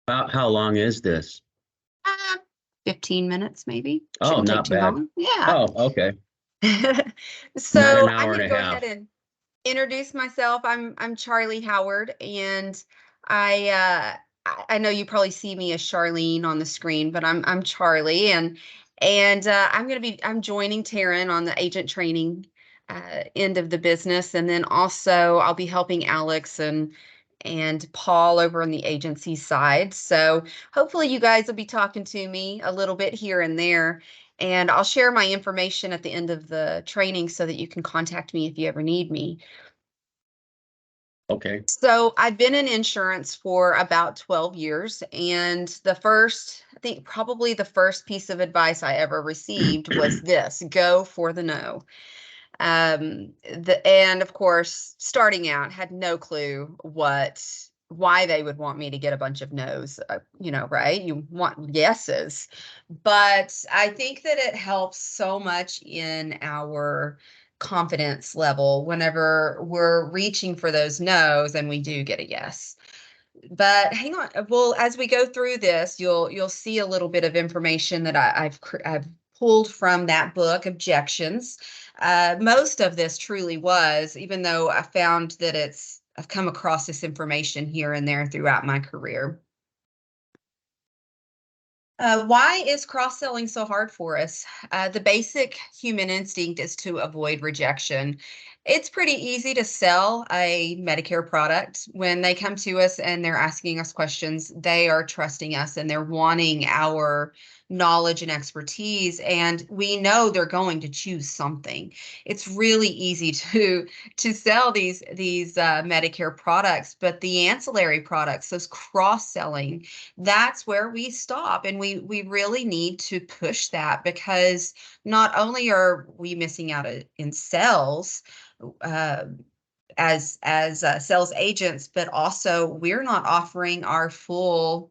How long is this? Uh, 15 minutes, maybe. Oh, Shouldn't take not too bad. long. Yeah. Oh, okay. Not an So I'm hour going and to a go half. ahead and introduce myself. I'm Charlie Howard, and I I know you probably see me as Charlene on the screen, but I'm Charlie, and I'm joining Taryn on the agent training end of the business, and then also I'll be helping Alex and Paul over on the agency side. So hopefully you guys will be talking to me a little bit here and there. And I'll share my information at the end of the training so that you can contact me if you ever need me. Okay. So I've been in insurance for about 12 years, and I think probably the first piece of advice I ever received was this: go for the no. And of course, starting out, had no clue why they would want me to get a bunch of no's, right? You want yeses. But I think that it helps so much in our confidence level whenever we're reaching for those no's and we do get a yes. But hang on, well, as we go through this, you'll see a little bit of information that I've pulled from that book, Objections. Most of this truly was, even though I found that I've come across this information here and there throughout my career. Why is cross-selling so hard for us? The basic human instinct is to avoid rejection. It's pretty easy to sell a Medicare product. When they come to us and they're asking us questions, they are trusting us and they're wanting our knowledge and expertise, and we know they're going to choose something. It's really easy to sell these Medicare products, but the ancillary products, those cross-selling, that's where we stop, and we really need to push that, because not only are we missing out in sales uh, as sales agents, but also we're not offering our full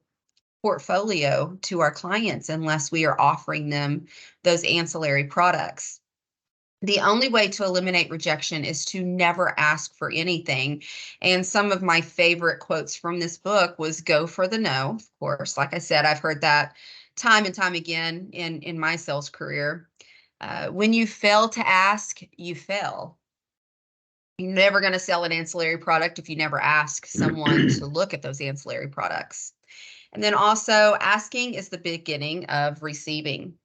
portfolio to our clients unless we are offering them those ancillary products. The only way to eliminate rejection is to never ask for anything. And some of my favorite quotes from this book was go for the no. Of course, like I said, I've heard that time and time again in my sales career. When you fail to ask, you fail. You're never going to sell an ancillary product if you never ask someone to look at those ancillary products. And then also, asking is the beginning of receiving.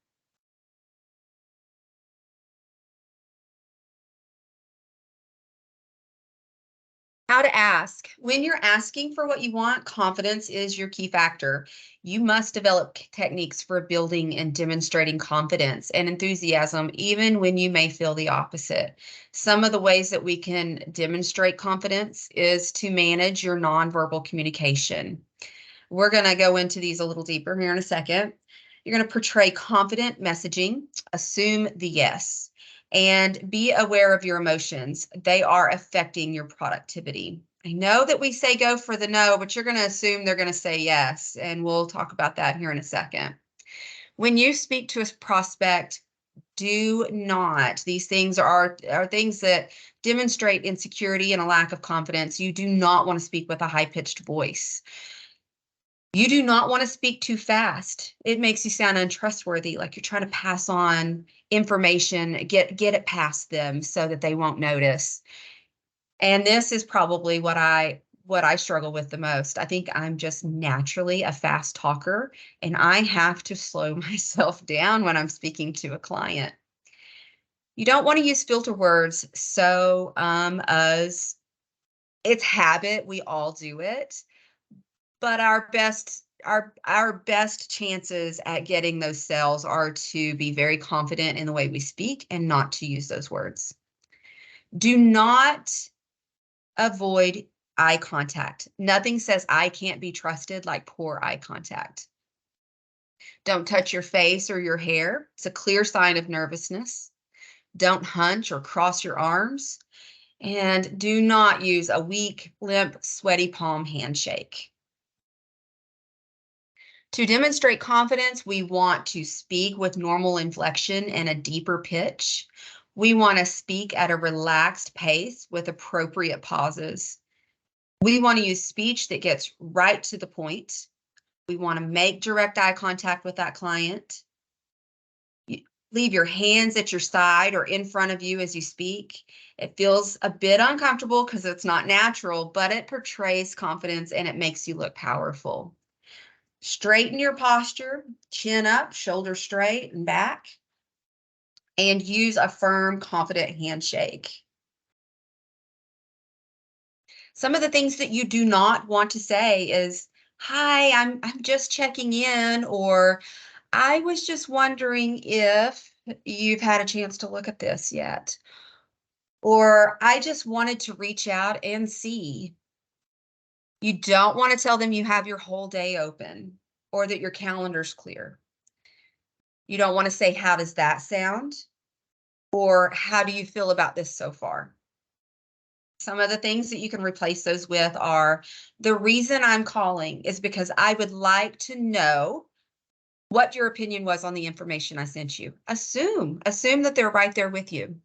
How to ask. When you're asking for what you want, confidence is your key factor. You must develop techniques for building and demonstrating confidence and enthusiasm, even when you may feel the opposite. Some of the ways that we can demonstrate confidence is to manage your nonverbal communication. We're going to go into these a little deeper here in a second. You're going to portray confident messaging, assume the yes, and be aware of your emotions. They are affecting your productivity. I know that we say go for the no, but you're going to assume they're going to say yes, and we'll talk about that here in a second. When you speak to a prospect, do not, these things are things that demonstrate insecurity and a lack of confidence. You do not want to speak with a high-pitched voice. You do not want to speak too fast. It makes you sound untrustworthy, like you're trying to pass on information, get it past them so that they won't notice. And this is probably what I struggle with the most. I think I'm just naturally a fast talker, and I have to slow myself down when I'm speaking to a client. You don't want to use filter words, so as it's habit, we all do it. But our best chances at getting those sales are to be very confident in the way we speak and not to use those words. Do not avoid eye contact. Nothing says I can't be trusted like poor eye contact. Don't touch your face or your hair. It's a clear sign of nervousness. Don't hunch or cross your arms. And do not use a weak, limp, sweaty palm handshake. To demonstrate confidence, we want to speak with normal inflection and a deeper pitch. We want to speak at a relaxed pace with appropriate pauses. We want to use speech that gets right to the point. We want to make direct eye contact with that client. Leave your hands at your side or in front of you as you speak. It feels a bit uncomfortable because it's not natural, but it portrays confidence and it makes you look powerful. Straighten your posture, chin up, shoulders straight and back, and use a firm, confident handshake. Some of the things that you do not want to say is, "Hi, I'm just checking in," or "I was just wondering if you've had a chance to look at this yet," or "I just wanted to reach out and see." You don't want to tell them you have your whole day open or that your calendar's clear. You don't want to say, "How does that sound?" or "How do you feel about this so far?" Some of the things that you can replace those with are, "The reason I'm calling is because I would like to know what your opinion was on the information I sent you." Assume that they're right there with you.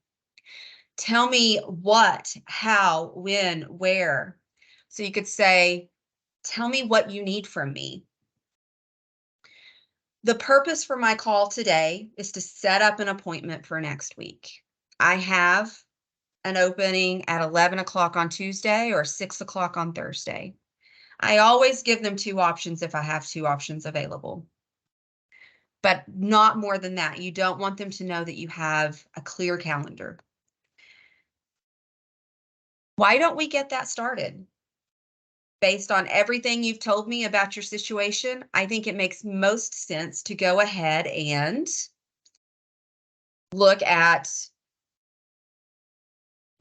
"Tell me what, how, when, where." So you could say, "Tell me what you need from me." "The purpose for my call today is to set up an appointment for next week. I have an opening at 11 o'clock on Tuesday or 6 o'clock on Thursday." I always give them two options if I have two options available, but not more than that. You don't want them to know that you have a clear calendar. Why don't we get that started? Based on everything you've told me about your situation, I think it makes most sense to go ahead and look at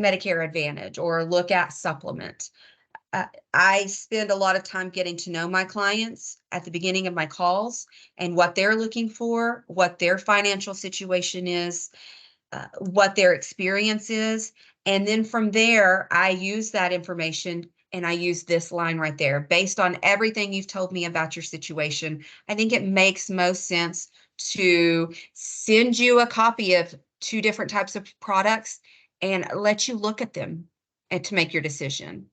Medicare Advantage or look at supplement. I spend a lot of time getting to know my clients at the beginning of my calls and what they're looking for, what their financial situation is, what their experience is. And then from there, I use that information and I use this line right there. "Based on everything you've told me about your situation, I think it makes most sense to send you a copy of two different types of products and let you look at them and to make your decision.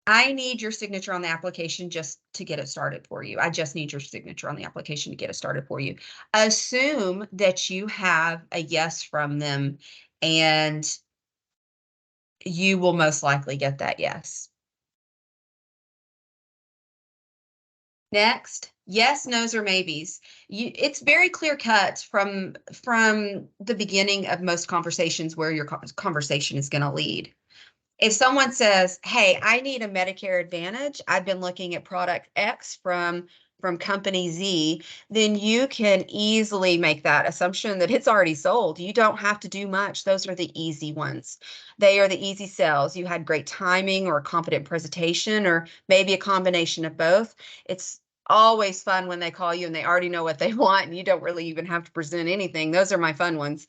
I need your signature on the application just to get it started for you. I just need your signature on the application to get it started for you." Assume that you have a yes from them, and you will most likely get that yes. Next, yes, no's, or maybes. It's very clear cut from the beginning of most conversations where your conversation is going to lead. If someone says, "Hey, I need a Medicare Advantage. I've been looking at product X from company Z," then you can easily make that assumption that it's already sold. You don't have to do much. Those are the easy ones. They are the easy sells. You had great timing or competent presentation, or maybe a combination of both. It's always fun when they call you and they already know what they want and you don't really even have to present anything. Those are my fun ones.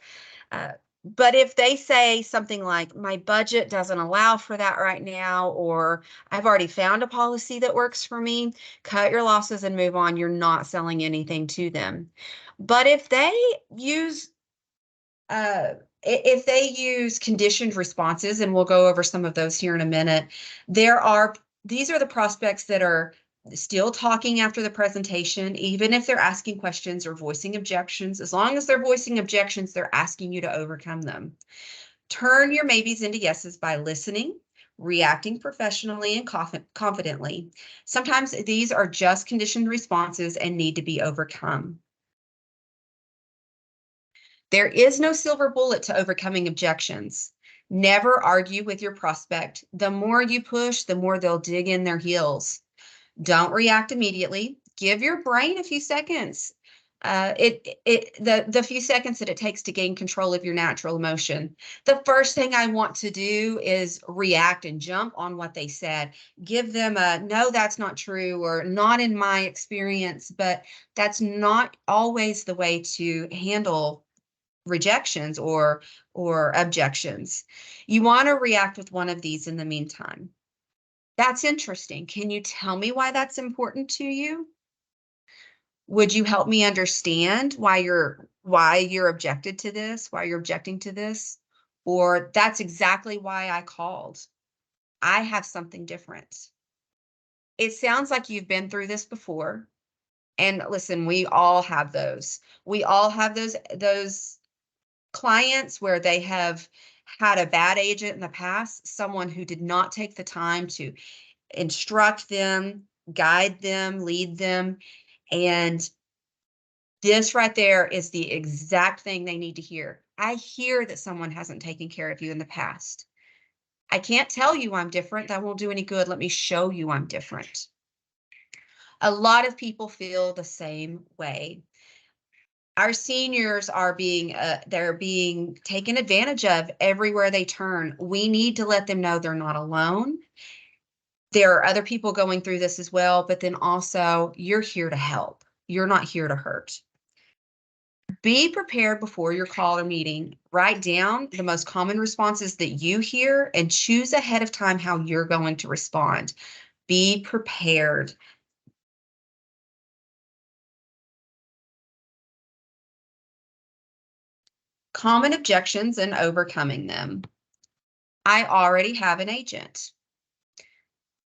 Uh, but if they say something like, "My budget doesn't allow for that right now," or "I've already found a policy that works for me," cut your losses and move on. You're not selling anything to them. But uh, if they use conditioned responses, and we'll go over some of those here in a minute, these are the prospects that are still talking after the presentation, even if they're asking questions or voicing objections. As long as they're voicing objections, they're asking you to overcome them. Turn your maybes into yeses by listening, reacting professionally and confidently. Sometimes these are just conditioned responses and need to be overcome. There is no silver bullet to overcoming objections. Never argue with your prospect. The more you push, the more they'll dig in their heels. Don't react immediately. Give your brain a few seconds. The few seconds that it takes to gain control of your natural emotion. The first thing I want to do is react and jump on what they said. Give them a, "No, that's not true," or "Not in my experience." But that's not always the way to handle rejections or objections. You want to react with one of these in the meantime. "That's interesting. Can you tell me why that's important to you? Would you help me understand why you're objected to this, why you're objecting to this?" Or, "That's exactly why I called. I have something different." It sounds like you've been through this before. And listen, we all have those. We all have those clients where they have had a bad agent in the past, someone who did not take the time to instruct them, guide them, lead them. And this right there is the exact thing they need to hear. I hear that someone hasn't taken care of you in the past. I can't tell you I'm different. That won't do any good. Let me show you I'm different. A lot of people feel the same way. Our seniors are they're being taken advantage of everywhere they turn. We need to let them know they're not alone. There are other people going through this as well, but then also you're here to help. You're not here to hurt. Be prepared before your call or meeting. Write down the most common responses that you hear and choose ahead of time how you're going to respond. Be prepared. Common objections and overcoming them. I already have an agent.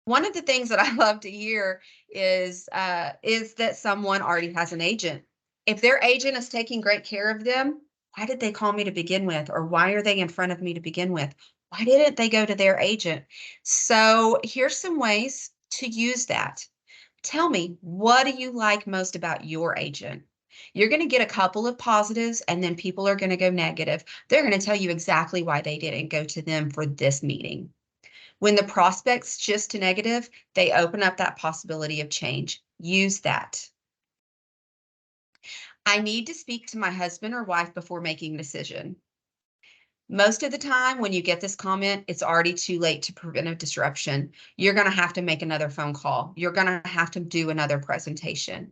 One of the things that I love to hear is that someone already has an agent. If their agent is taking great care of them, why did they call me to begin with? Or why are they in front of me to begin with? Why didn't they go to their agent? So here's some ways to use that. Tell me, what do you like most about your agent? You're going to get a couple of positives and then people are going to go negative. They're going to tell you exactly why they didn't go to them for this meeting. When the prospect's just negative, they open up that possibility of change. Use that. I need to speak to my husband or wife before making a decision. Most of the time when you get this comment, it's already too late to prevent a disruption. You're going to have to make another phone call. You're going to have to do another presentation.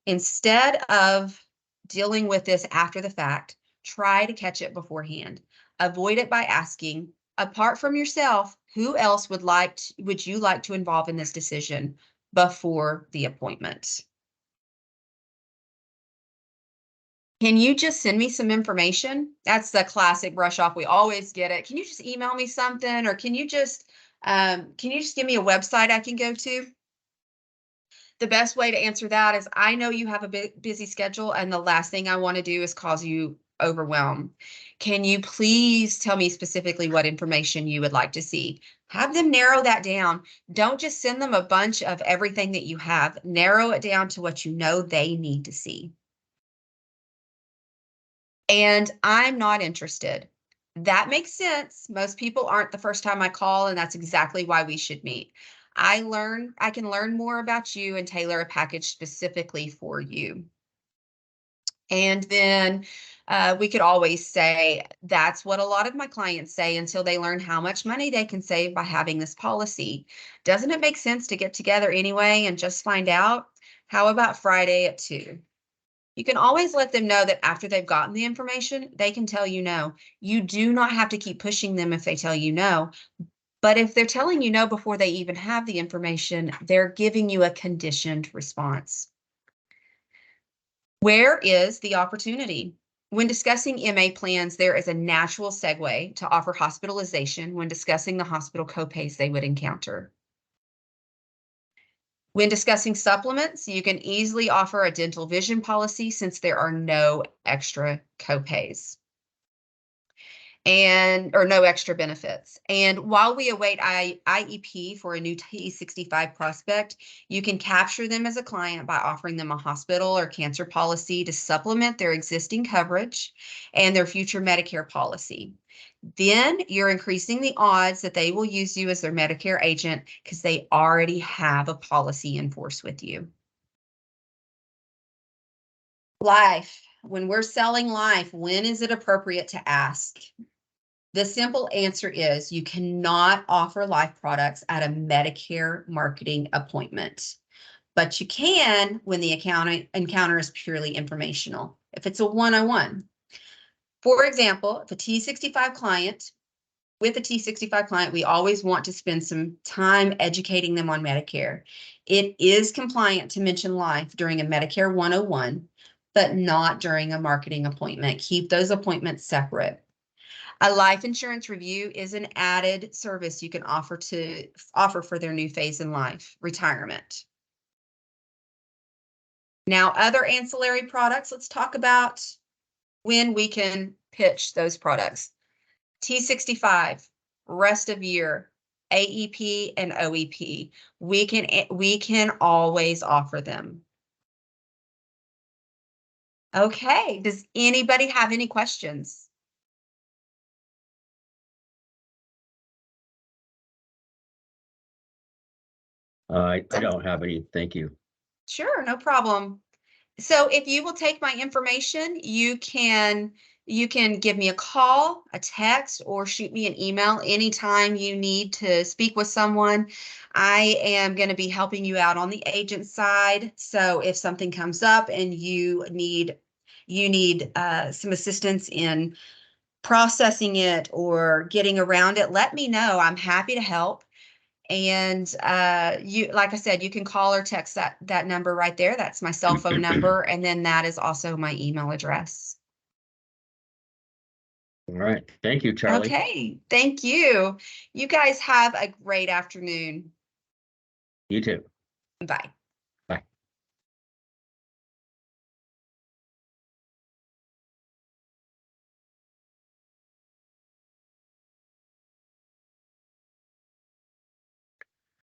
Instead of dealing with this after the fact, try to catch it beforehand. Avoid it by asking, apart from yourself, who else would you like to involve in this decision before the appointment? Can you just send me some information? That's the classic brush off. We always get it. Can you just email me something, or can you just give me a website I can go to? The best way to answer that is I know you have a busy schedule, and the last thing I want to do is cause you overwhelm. Can you please tell me specifically what information you would like to see? Have them narrow that down. Don't just send them a bunch of everything that you have. Narrow it down to what you know they need to see. And I'm not interested. That makes sense. Most people aren't the first time I call, and that's exactly why we should meet. I can learn more about you and tailor a package specifically for you. And then we could always say, that's what a lot of my clients say until they learn how much money they can save by having this policy. Doesn't it make sense to get together anyway and just find out? How about Friday at 2? You can always let them know that after they've gotten the information, they can tell you no. You do not have to keep pushing them if they tell you no. But if they're telling you no before they even have the information, they're giving you a conditioned response. Where is the opportunity? When discussing MA plans, there is a natural segue to offer hospitalization when discussing the hospital copays they would encounter. When discussing supplements, you can easily offer a dental vision policy since there are no extra copays or no extra benefits. And while we await IEP for a new T65 prospect, you can capture them as a client by offering them a hospital or cancer policy to supplement their existing coverage and their future Medicare policy. Then you're increasing the odds that they will use you as their Medicare agent because they already have a policy in force with you. Life. When we're selling life, when is it appropriate to ask? The simple answer is you cannot offer life products at a Medicare marketing appointment, but you can when the encounter is purely informational, if it's a one-on-one. For example, if a T65 client, with a T65 client, we always want to spend some time educating them on Medicare. It is compliant to mention life during a Medicare 101, but not during a marketing appointment. Keep those appointments separate. A life insurance review is an added service you can offer for their new phase in life, retirement. Now, other ancillary products, let's talk about when we can pitch those products. T65, rest of year, AEP and OEP. We can always offer them. Okay, does anybody have any questions? I don't have any, thank you. Sure, no problem. So if you will take my information, you can give me a call, a text, or shoot me an email anytime you need to speak with someone. I am going to be helping you out on the agent side. So if something comes up and you need some assistance in processing it or getting around it, let me know. I'm happy to help. And like I said, you can call or text that number right there. That's my cell phone number. And then that is also my email address. All right. Thank you, Charlie. Okay. Thank you. You guys have a great afternoon. You too. Bye.